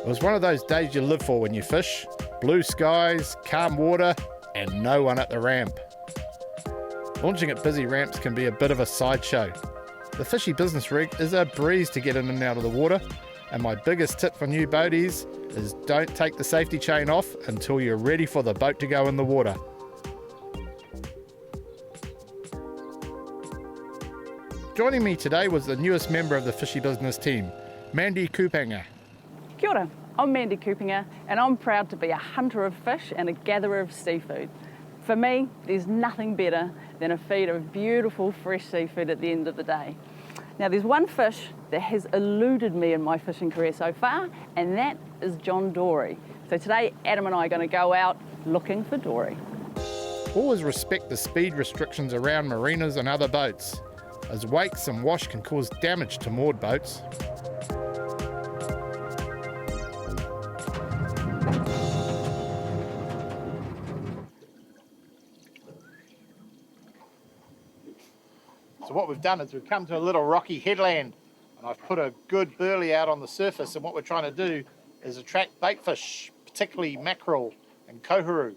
It was one of those days you live for when you fish. Blue skies, calm water, and no one at the ramp. Launching at busy ramps can be a bit of a sideshow. The Fishy business rig is a breeze to get in and out of the water, and my biggest tip for new boaties is don't take the safety chain off until you're ready for the boat to go in the water. Joining me today was the newest member of the Fishy business team, Mandy Kupanga. Kia ora, I'm Mandy Kupanga and I'm proud to be a hunter of fish and a gatherer of seafood. For me, there's nothing better than a feed of beautiful fresh seafood at the end of the day. Now there's one fish that has eluded me in my fishing career so far, and that is John Dory. So today Adam and I are going to go out looking for Dory. Always respect the speed restrictions around marinas and other boats, as wakes and wash can cause damage to moored boats. So what we've done is we've come to a little rocky headland, and I've put a good burley out on the surface, and what we're trying to do is attract bait fish, particularly mackerel and kohuru,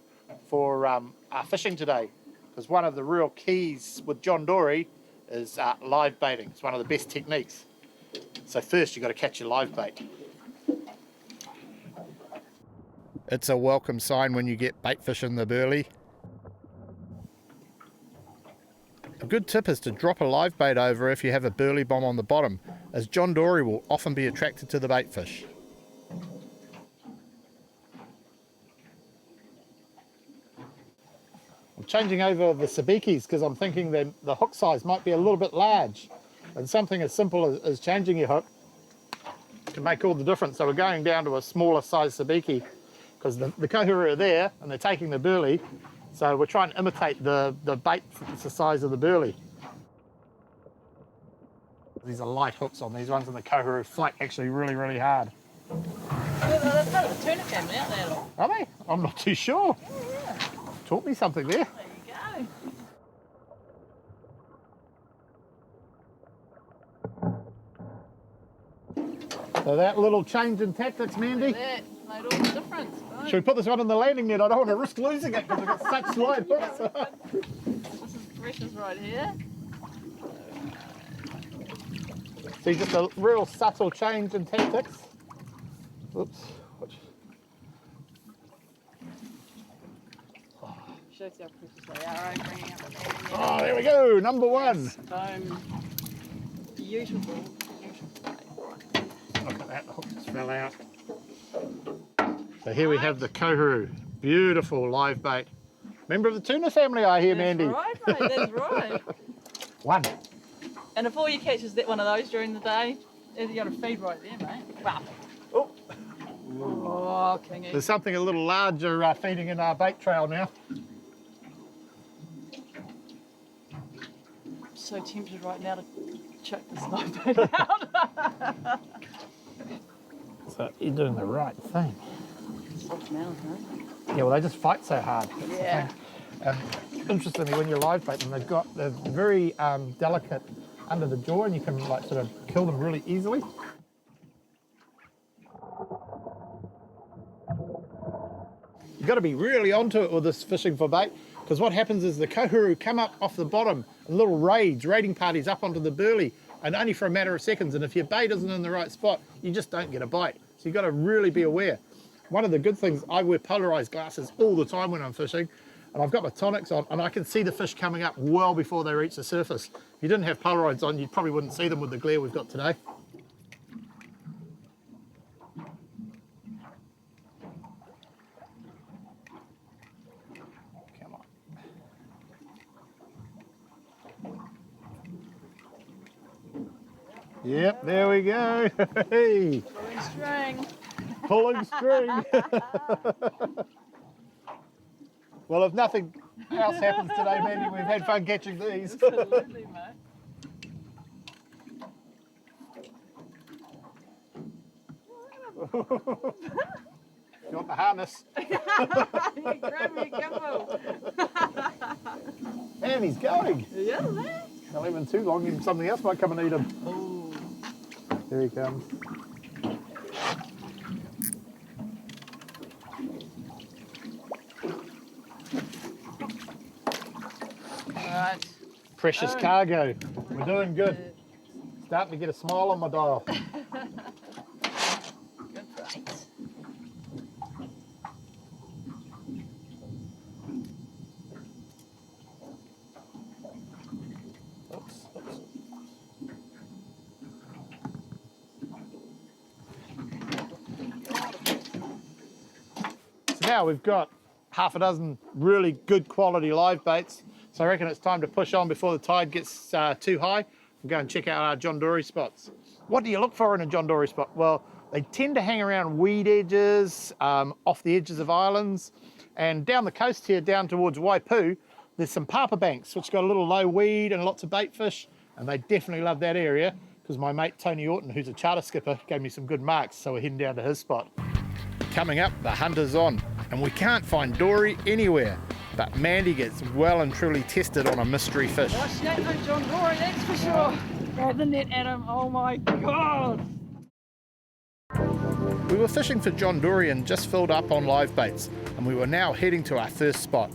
for our fishing today. Because one of the real keys with John Dory is live baiting. It's one of the best techniques. So first you've got to catch your live bait. It's a welcome sign when you get bait fish in the burley. A good tip is to drop a live bait over if you have a burley bomb on the bottom, as John Dory will often be attracted to the bait fish. I'm changing over the sabikis because I'm thinking that the hook size might be a little bit large, and something as simple as changing your hook can make all the difference. So we're going down to a smaller size sabiki because the kohuru are there and they're taking the burley, so we're trying to imitate the bait that's the size of the burley. These are light hooks on these ones, and the kohuru fight actually really, really hard. They're part of the tuna family, aren't they? Are they? I'm not too sure. Yeah. Taught me something there. There you go. So that little change in tactics, Mandy. That made all the difference. Right? Should we put this one in the landing net? I don't want to risk losing it because I've got such light hooks. This is precious right here. See, just a real subtle change in tactics. Oops. Shows how precious they are, right? Bringing up the landing net. Oh, there we go, number one. Boom. Beautiful, beautiful. Look at that, the hook just fell out. So here we have the kohuru. Beautiful live bait. Member of the tuna family, I hear, Mandy. That's right, mate, that's right. One. And if all you catch is that one of those during the day, you got a feed right there, mate. Wow. Oh. Oh, kingy. There's something a little larger feeding in our bait trail now. I'm so tempted right now to chuck this live bait out. So you're doing the right thing. Soft mouth, huh? Yeah, well, they just fight so hard. That's Yeah. the thing. Interestingly, when you live bait them, they're very delicate under the jaw, and you can like sort of kill them really easily. You've got to be really onto it with this fishing for bait, because what happens is the kohuru come up off the bottom, and little raiding parties up onto the burley, and only for a matter of seconds. And if your bait isn't in the right spot, you just don't get a bite. So you've got to really be aware. One of the good things, I wear polarized glasses all the time when I'm fishing, and I've got my tonics on, and I can see the fish coming up well before they reach the surface. If you didn't have polarized on, you probably wouldn't see them with the glare we've got today. Come on. Yep, there we go. Hey. Pulling string. Pulling string. Well, if nothing else happens today, Mandy, we've had fun catching these. Absolutely, mate. You want the harness? Grab me, careful. Man, he's going. Yeah, man. Don't leave him too long, and something else might come and eat him. Oh. Here he comes. Precious cargo. We're doing good. Starting to get a smile on my dial. Good bait. Oops, oops. So now we've got half a dozen really good quality live baits. So I reckon it's time to push on before the tide gets too high and go and check out our John Dory spots. What do you look for in a John Dory spot? Well, they tend to hang around weed edges, off the edges of islands, and down the coast here, down towards Waipu, there's some papa banks, which got a little low weed and lots of bait fish, and they definitely love that area because my mate Tony Orton, who's a charter skipper, gave me some good marks, so we're heading down to his spot. Coming up, the hunt is on, and we can't find Dory anywhere, but Mandy gets well and truly tested on a mystery fish. Oh, she ain't no John Dory, that's for sure. Grab the net, Adam. Oh my God. We were fishing for John Dory and just filled up on live baits, and we were now heading to our first spot.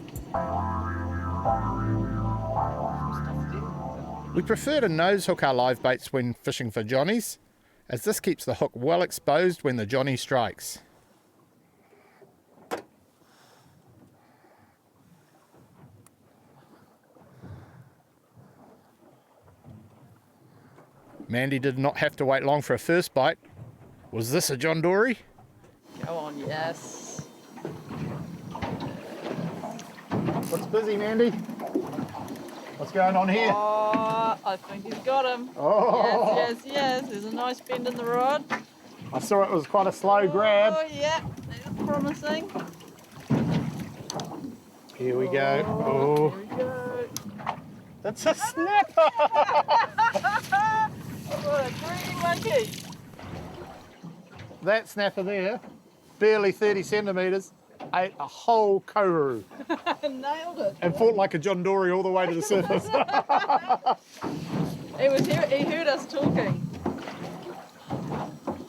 We prefer to nose hook our live baits when fishing for johnnies, as this keeps the hook well exposed when the johnny strikes. Mandy did not have to wait long for a first bite. Was this a John Dory? Go on, yes. What's busy, Mandy? What's going on here? Oh, I think he's got him. Oh. Yes, yes, yes. There's a nice bend in the rod. I saw it was quite a slow grab. Oh, yeah. That's promising. Here we go. Oh, Here we go. that's a snapper! What a greedy monkey. That snapper there, barely 30 centimetres, ate a whole koru Nailed it. and fought like a John Dory all the way to the surface. He heard us talking.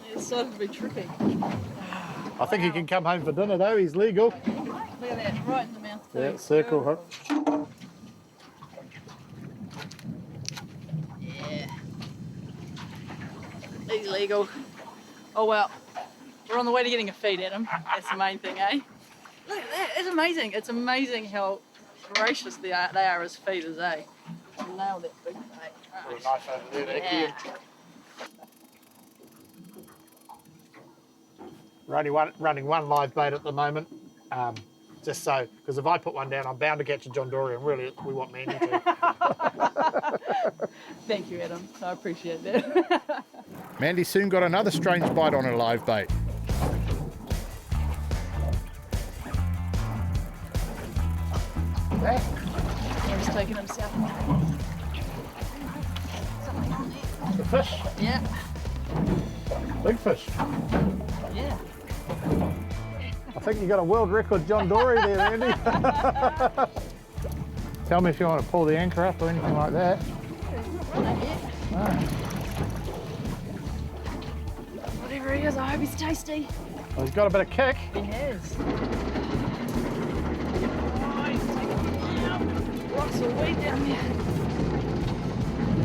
He decided to be tricky. I think he can come home for dinner though, he's legal. Look at that, right in the mouth too. Yeah, circle hook. Yeah. He's legal. Oh well, we're on the way to getting a feed at him. That's the main thing, eh? Look at that, it's amazing. It's amazing how gracious they are as feeders, eh? Nail that big bait. Put a knife over there, Yeah. We're running one live bait at the moment, just so, because if I put one down, I'm bound to catch a John Dory, and really we want Mandy to. Thank you, Adam. I appreciate that. Mandy soon got another strange bite on a live bait. He's taking himself. Something on there. The fish, Yeah. big fish. Yeah. I think you got a world record John Dory there, Andy. Tell me if you want to pull the anchor up or anything like that. Whatever he is, I hope he's tasty. Well, he's got a bit of kick. He has. Oh, he's taking me out. Rocks are way down there.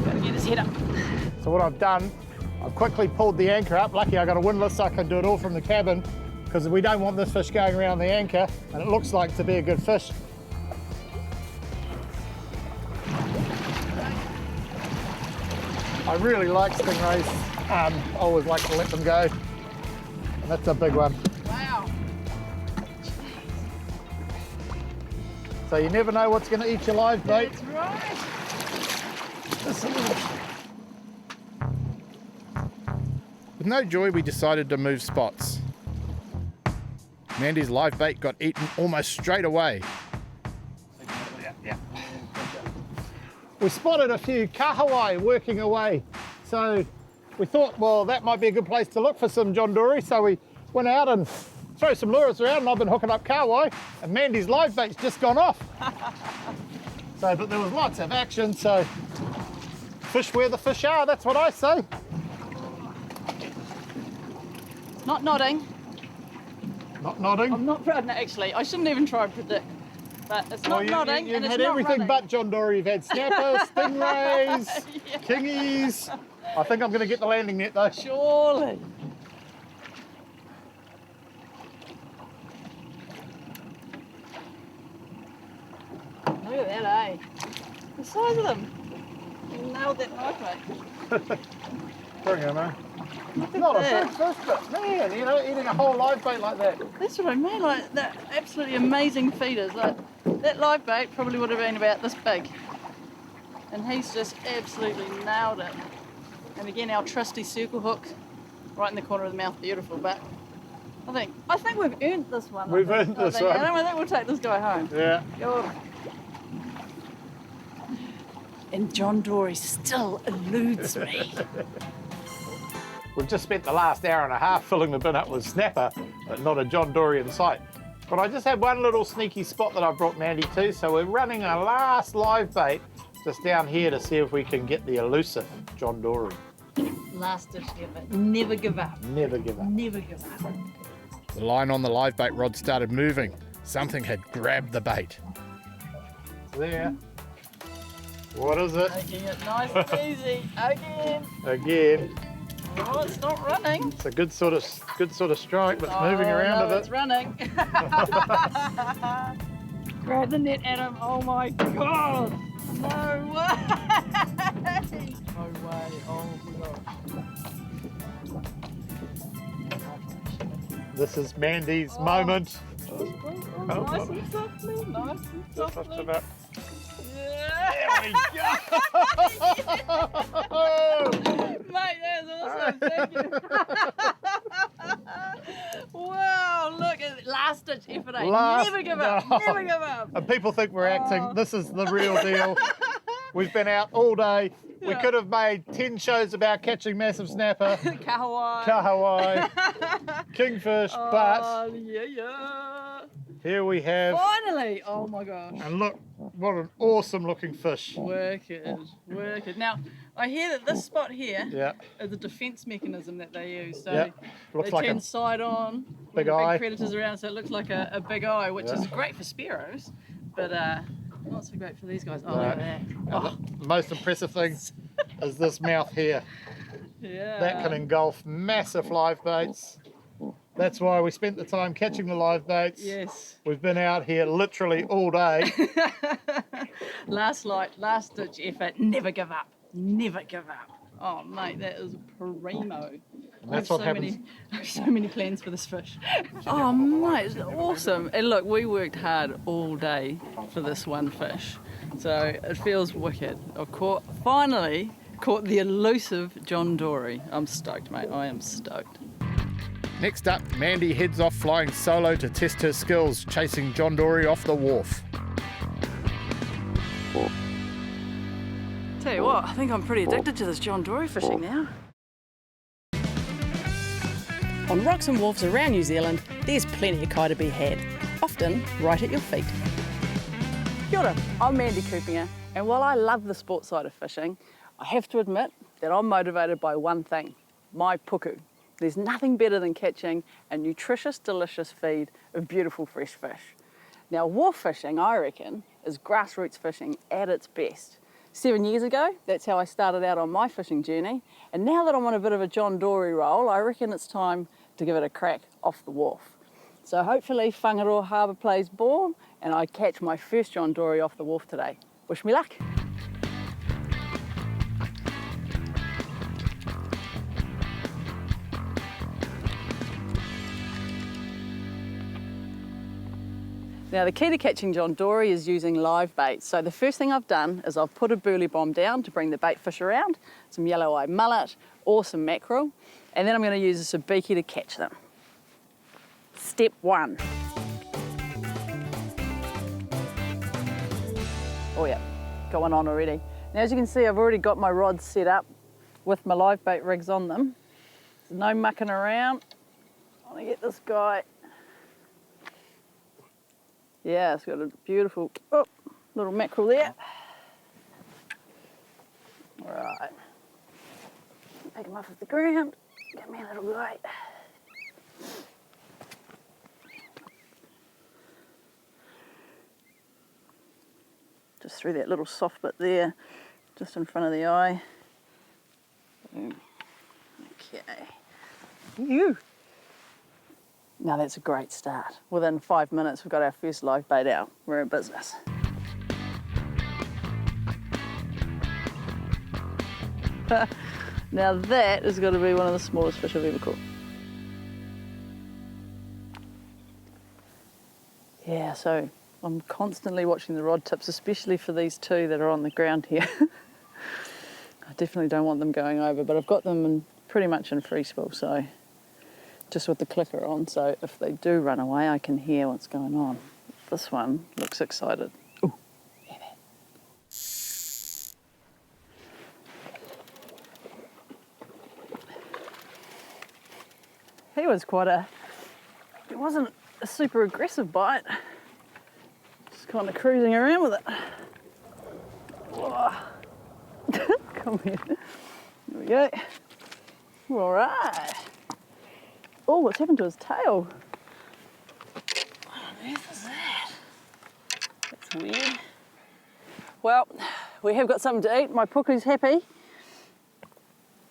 Gotta get his head up. So what I've done, I've quickly pulled the anchor up. Lucky I got a windlass so I can do it all from the cabin, because we don't want this fish going around the anchor, and it looks like to be a good fish. I really like stingrays. I always like to let them go. And that's a big one. Wow. So you never know what's going to eat your live bait. That's right. With no joy, we decided to move spots. Mandy's live bait got eaten almost straight away. We spotted a few kahawai working away, so we thought, well, that might be a good place to look for some John Dory, so we went out and threw some lures around, and I've been hooking up kahawai, and Mandy's live bait's just gone off. But there was lots of action, so fish where the fish are, that's what I say. Not nodding. Not nodding. I'm not proud. No, actually, I shouldn't even try and predict. but it's not nodding You've and it's had not everything running. but John Dory. You've had snapper, stingrays, Yeah. kingies. I think I'm going to get the landing net though. Surely. Look at that, eh? The size of them. You nailed that knife, mate. Bring him, man. Look at Not a that. big fish, but man, you know, eating a whole live bait like that. That's what I mean, like that absolutely amazing feeders. Like that live bait probably would have been about this big. And he's just absolutely nailed it. And again, our trusty circle hook right in the corner of the mouth, beautiful. But I think we've earned this one. We've earned this one. I think we'll take this guy home. Yeah. Good. And John Dory still eludes me. We've just spent the last hour and a half filling the bin up with snapper, but not a John Dory in sight. But I just had one little sneaky spot that I brought Mandy to, so we're running our last live bait just down here to see if we can get the elusive John Dory. Last ditch effort. Never give up. Never give up. Never give up. The line on the live bait rod started moving. Something had grabbed the bait. It's there. What is it? Making it nice and easy. Again. Again. Oh, it's not running. It's a good sort of strike, but it's moving around no, a bit. it's running. Grab the net, Adam. Oh my God. No way. No way. Oh my gosh. This is Mandy's moment. Nice and softly. Nice and Just softly. about. Yeah. There we go! Mate, that's awesome. Thank you. Wow, look at it. Last ditch effort. Eh? Never give up. No. Never give up. And people think we're acting. This is the real deal. We've been out all day. We Yeah. could have made 10 shows about catching massive snapper, Kahawai. kahawai, kingfish, but Oh, yeah. here we have, Finally. Oh my gosh. and look, what an awesome looking fish. Work it. Work it. Now, I hear that this spot here Yeah, is a defense mechanism that they use. So yeah. Looks they like turn a side on, big with the eye. big predators around, so it looks like a big eye, which Yeah. is great for sparrows, but not so great for these guys. Oh, No. look at that. And Oh, the most impressive thing is this mouth here. yeah. That can engulf massive live baits. That's why we spent the time catching the live baits. Yes. We've been out here literally all day. Last ditch effort. Never give up. Never give up. Oh, mate, that is primo. That's what happens. I have so many plans for this fish. Oh, mate, it's awesome. And look, we worked hard all day for this one fish. So it feels wicked. I've finally caught the elusive John Dory. I'm stoked, mate. I am stoked. Next up, Mandy heads off flying solo to test her skills, chasing John Dory off the wharf. Tell you what, I think I'm pretty addicted to this John Dory fishing now. On rocks and wharfs around New Zealand, there's plenty of kai to be had, often right at your feet. Kia ora, I'm Mandy Coopinger, and while I love the sports side of fishing, I have to admit that I'm motivated by one thing, my puku. There's nothing better than catching a nutritious, delicious feed of beautiful fresh fish. Now, wharf fishing, I reckon, is grassroots fishing at its best. 7 years ago, that's how I started out on my fishing journey, and now that I'm on a bit of a John Dory roll, I reckon it's time to give it a crack off the wharf. So hopefully Whangaroa Harbour plays ball, and I catch my first John Dory off the wharf today. Wish me luck. Now the key to catching John Dory is using live bait. So the first thing I've done is I've put a burley bomb down to bring the bait fish around, some yellow-eyed mullet or some mackerel, and then I'm going to use a sabiki to catch them. Step 1. Oh yeah, got one on already. Now as you can see, I've already got my rods set up with my live bait rigs on them. There's no mucking around. I want to get this guy. Yeah, it's got a beautiful little mackerel there. All right, pick him off the ground. Get me a little guy. just through that little soft bit there, just in front of the eye. Boom. Okay. You. Now that's a great start. Within 5 minutes, we've got our first live bait out. We're in business. Now that is going to be one of the smallest fish I've ever caught. Yeah, so I'm constantly watching the rod tips, especially for these two that are on the ground here. I definitely don't want them going over, but I've got them pretty much in free spool, so just with the clicker on, so if they do run away, I can hear what's going on. This one looks excited. Ooh, hear that? He was it wasn't a super aggressive bite. Just kind of cruising around with it. Oh. Come here. There we go. All right. Oh, what's happened to his tail? What on earth is that? That's weird. Well, we have got something to eat. My puku's happy.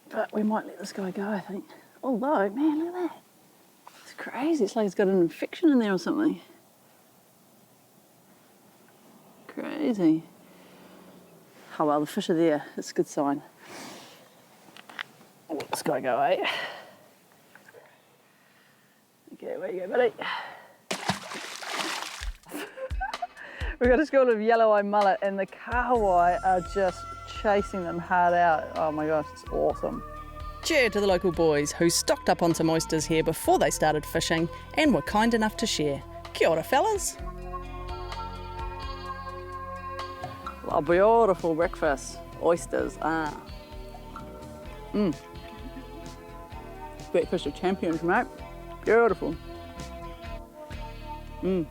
But we might let this guy go, I think. Although, man, look at that. It's crazy. It's like it's got an infection in there or something. Crazy. Oh well, the fish are there. It's a good sign. I'll let this guy go, eh? Okay, where you go, buddy? We've got a school of yellow-eye mullet and the kahawai are just chasing them hard out. Oh my gosh, it's awesome. Cheer to the local boys who stocked up on some oysters here before they started fishing and were kind enough to share. Kia ora, fellas. A beautiful breakfast. Oysters, Breakfast of champions, mate. Beautiful. Oh,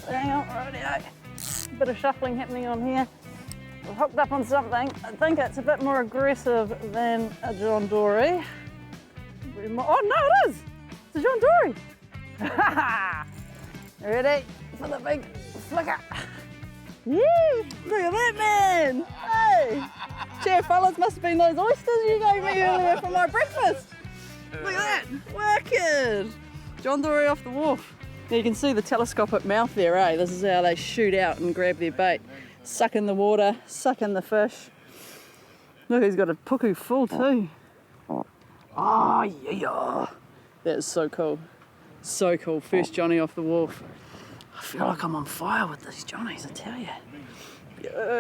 hang on, righty-o. Bit of shuffling happening on here. We're hooked up on something. I think it's a bit more aggressive than a John Dory. Oh no, it is! It's a John Dory! Ready for the big flicker. Yee! Look at that, man! Hey! Cheer, fellas, must have been those oysters you gave me earlier for my breakfast. Look at that! Wicked! John Dory off the wharf. Now you can see the telescopic mouth there, eh? This is how they shoot out and grab their bait. Suck in the water, suck in the fish. Look, he's got a puku full too. Oh, yeah! That is so cool. So cool. First Johnny off the wharf. I feel like I'm on fire with these Johnnies, I tell you.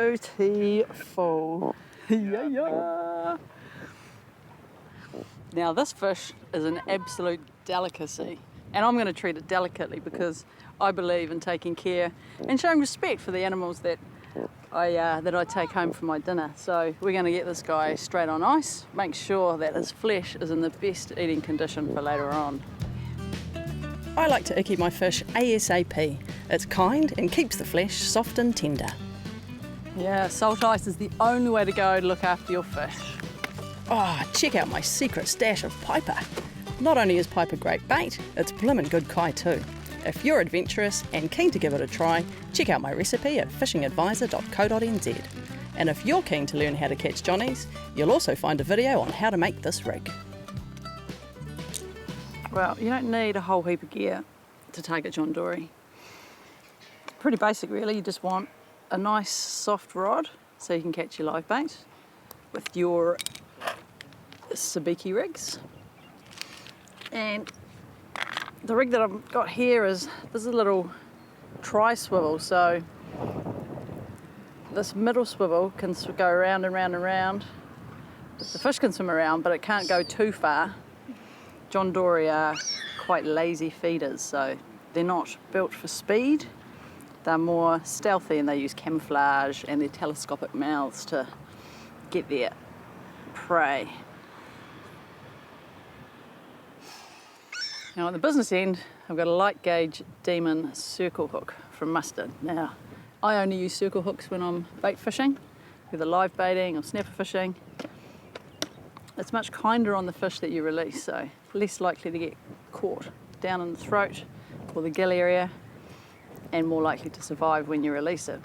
Beautiful. Yeah. Now this fish is an absolute delicacy, and I'm going to treat it delicately because I believe in taking care and showing respect for the animals that I take home for my dinner. So we're going to get this guy straight on ice, make sure that his flesh is in the best eating condition for later on. I like to icky my fish ASAP. It's kind and keeps the flesh soft and tender. Yeah, salt ice is the only way to go to look after your fish. Oh, check out my secret stash of piper. Not only is piper great bait, it's blimmin' good kai too. If you're adventurous and keen to give it a try, check out my recipe at fishingadvisor.co.nz. And if you're keen to learn how to catch johnnies, you'll also find a video on how to make this rig. Well, you don't need a whole heap of gear to target John Dory. Pretty basic really, you just want a nice soft rod so you can catch your live bait with your sabiki rigs. And the rig that I've got here is a little tri-swivel, so this middle swivel can go around and round and round. The fish can swim around, but it can't go too far. John Dory are quite lazy feeders, so they're not built for speed. They're more stealthy and they use camouflage and their telescopic mouths to get their prey. Now on the business end, I've got a light gauge Demon circle hook from Mustard. Now, I only use circle hooks when I'm bait fishing, either live baiting or snapper fishing. It's much kinder on the fish that you release, so less likely to get caught down in the throat or the gill area, and more likely to survive when you release it.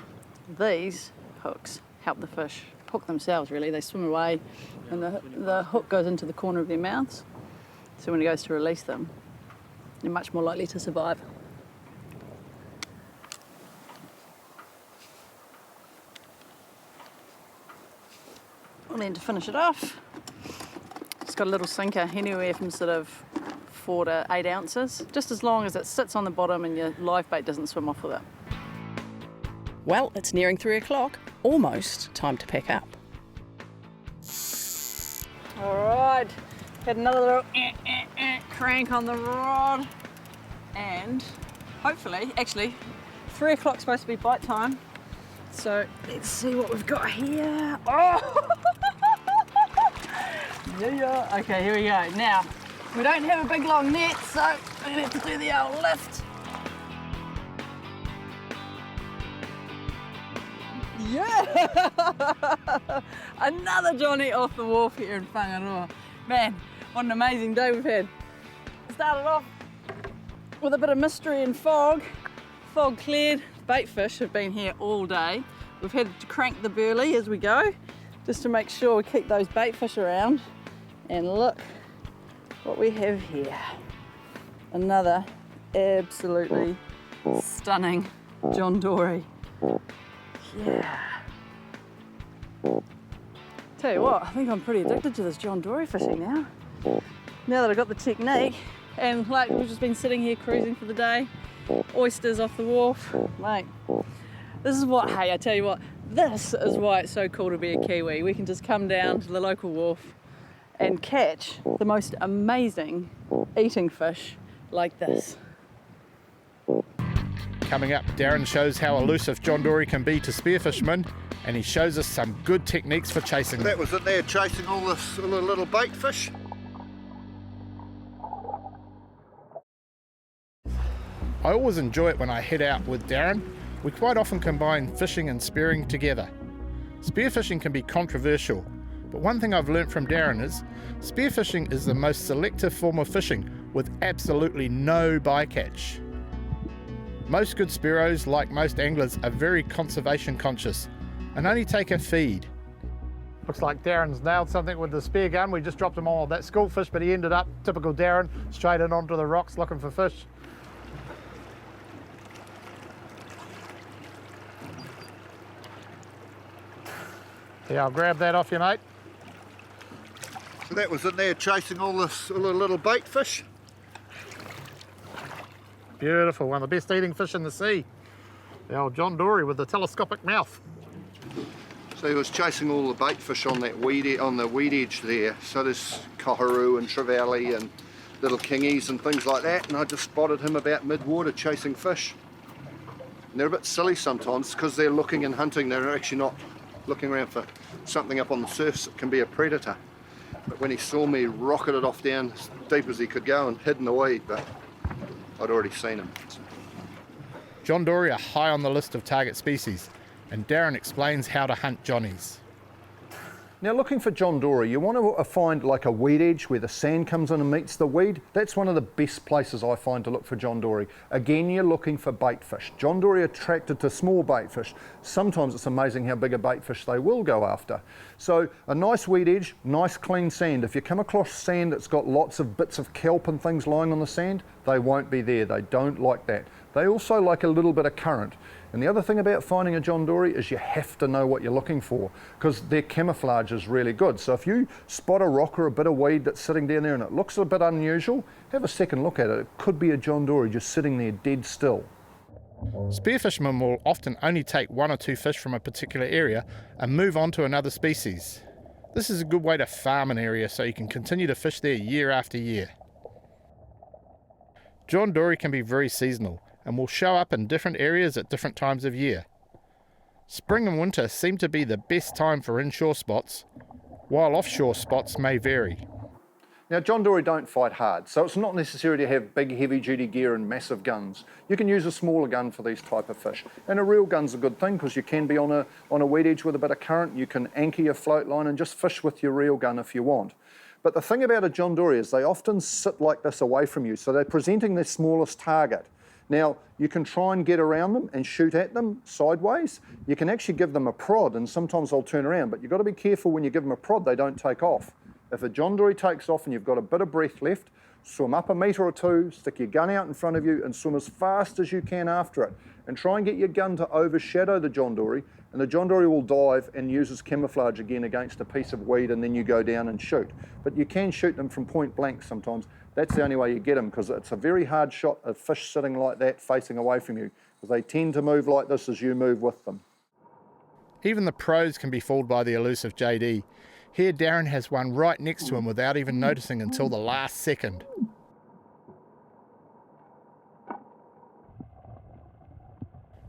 These hooks help the fish hook themselves, really. They swim away and the hook goes into the corner of their mouths. So when it goes to release them, they're much more likely to survive. And then to finish it off, it's got a little sinker, anywhere from sort of 4 to 8 ounces, just as long as it sits on the bottom and your live bait doesn't swim off with it. Well, it's nearing 3 o'clock. Almost time to pack up. All right, had another little crank on the rod, and hopefully, actually, 3 o'clock's supposed to be bite time. So let's see what we've got here. Oh! Yeah. Okay, here we go. Now, we don't have a big long net, so we're gonna have to do the old lift. Yeah! Another Johnny off the wharf here in Whangaroa. Man, what an amazing day we've had. Started off with a bit of mystery and fog. Fog cleared. Bait fish have been here all day. We've had to crank the burley as we go, just to make sure we keep those bait fish around. And look what we have here. Another absolutely stunning John Dory. Yeah. Tell you what, I think I'm pretty addicted to this John Dory fishing now. Now that I've got the technique, and like we've just been sitting here cruising for the day, oysters off the wharf, mate. This is what, hey, I tell you what, this is why it's so cool to be a Kiwi. We can just come down to the local wharf and catch the most amazing eating fish like this. Coming up, Darren shows how elusive John Dory can be to spearfishermen, and he shows us some good techniques for chasing them. That was it there, chasing all the little bait fish. I always enjoy it when I head out with Darren. We quite often combine fishing and spearing together. Spearfishing can be controversial, but one thing I've learnt from Darren is spearfishing is the most selective form of fishing with absolutely no bycatch. Most good spearos, like most anglers, are very conservation conscious and only take a feed. Looks like Darren's nailed something with the spear gun. We just dropped him on that school fish, but he ended up, typical Darren, straight in onto the rocks looking for fish. Yeah, I'll grab that off you, mate. So that was it there, chasing all the little bait fish. Beautiful, one of the best eating fish in the sea. The old John Dory with the telescopic mouth. So he was chasing all the bait fish on that on the weed edge there. So there's koharu and trevally and little kingies and things like that. And I just spotted him about mid-water chasing fish. And they're a bit silly sometimes because they're looking and hunting. They're actually not looking around for something up on the surface that can be a predator. But when he saw me, rocketed off down as deep as he could go and hid in the weed, but I'd already seen him. John Dory are high on the list of target species, and Darren explains how to hunt Johnnies. Now, looking for John Dory, you want to find like a weed edge where the sand comes in and meets the weed. That's one of the best places I find to look for John Dory. Again, you're looking for bait fish. John Dory are attracted to small bait fish. Sometimes it's amazing how big a bait fish they will go after. So a nice weed edge, nice clean sand. If you come across sand that's got lots of bits of kelp and things lying on the sand, they won't be there. They don't like that. They also like a little bit of current. And the other thing about finding a John Dory is you have to know what you're looking for, because their camouflage is really good. So if you spot a rock or a bit of weed that's sitting down there and it looks a bit unusual, have a second look at it. It could be a John Dory just sitting there dead still. Spearfishermen will often only take 1 or 2 fish from a particular area and move on to another species. This is a good way to farm an area so you can continue to fish there year after year. John Dory can be very seasonal and will show up in different areas at different times of year. Spring and winter seem to be the best time for inshore spots, while offshore spots may vary. Now, John Dory don't fight hard, so it's not necessary to have big heavy-duty gear and massive guns. You can use a smaller gun for these type of fish. And a reel gun's a good thing because you can be on a weed edge with a bit of current. You can anchor your float line and just fish with your reel gun if you want. But the thing about a John Dory is they often sit like this away from you, so they're presenting their smallest target. Now, you can try and get around them and shoot at them sideways. You can actually give them a prod, and sometimes they'll turn around, but you've got to be careful when you give them a prod, they don't take off. If a John Dory takes off and you've got a bit of breath left, swim up 1 metre or 2, stick your gun out in front of you and swim as fast as you can after it. And try and get your gun to overshadow the John Dory, and the John Dory will dive and uses camouflage again against a piece of weed, and then you go down and shoot. But you can shoot them from point blank sometimes. That's the only way you get them, because it's a very hard shot of fish sitting like that facing away from you, because they tend to move like this as you move with them. Even the pros can be fooled by the elusive JD. Here Darren has one right next to him without even noticing until the last second.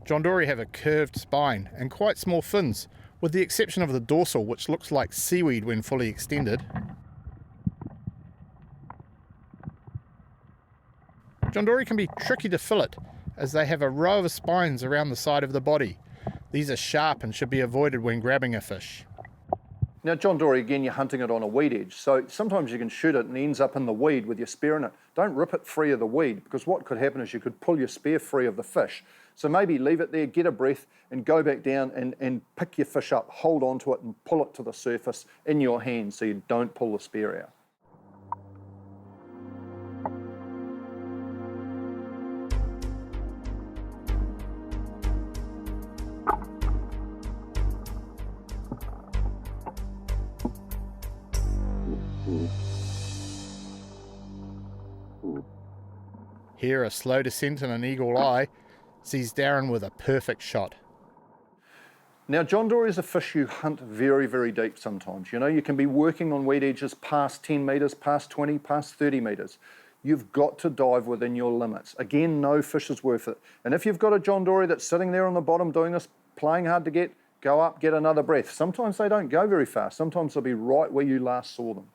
John Dory have a curved spine and quite small fins, with the exception of the dorsal, which looks like seaweed when fully extended. John Dory can be tricky to fillet, as they have a row of spines around the side of the body. These are sharp and should be avoided when grabbing a fish. Now, John Dory, again, you're hunting it on a weed edge, so sometimes you can shoot it and it ends up in the weed with your spear in it. Don't rip it free of the weed, because what could happen is you could pull your spear free of the fish. So maybe leave it there, get a breath, and go back down and pick your fish up, hold onto it and pull it to the surface in your hand so you don't pull the spear out. Here a slow descent and an eagle eye sees Darren with a perfect shot. Now, John Dory is a fish you hunt very, very deep sometimes. You know, you can be working on weed edges past 10 metres, past 20, past 30 metres. You've got to dive within your limits. Again, no fish is worth it. And if you've got a John Dory that's sitting there on the bottom doing this, playing hard to get, go up, get another breath. Sometimes they don't go very fast. Sometimes they'll be right where you last saw them.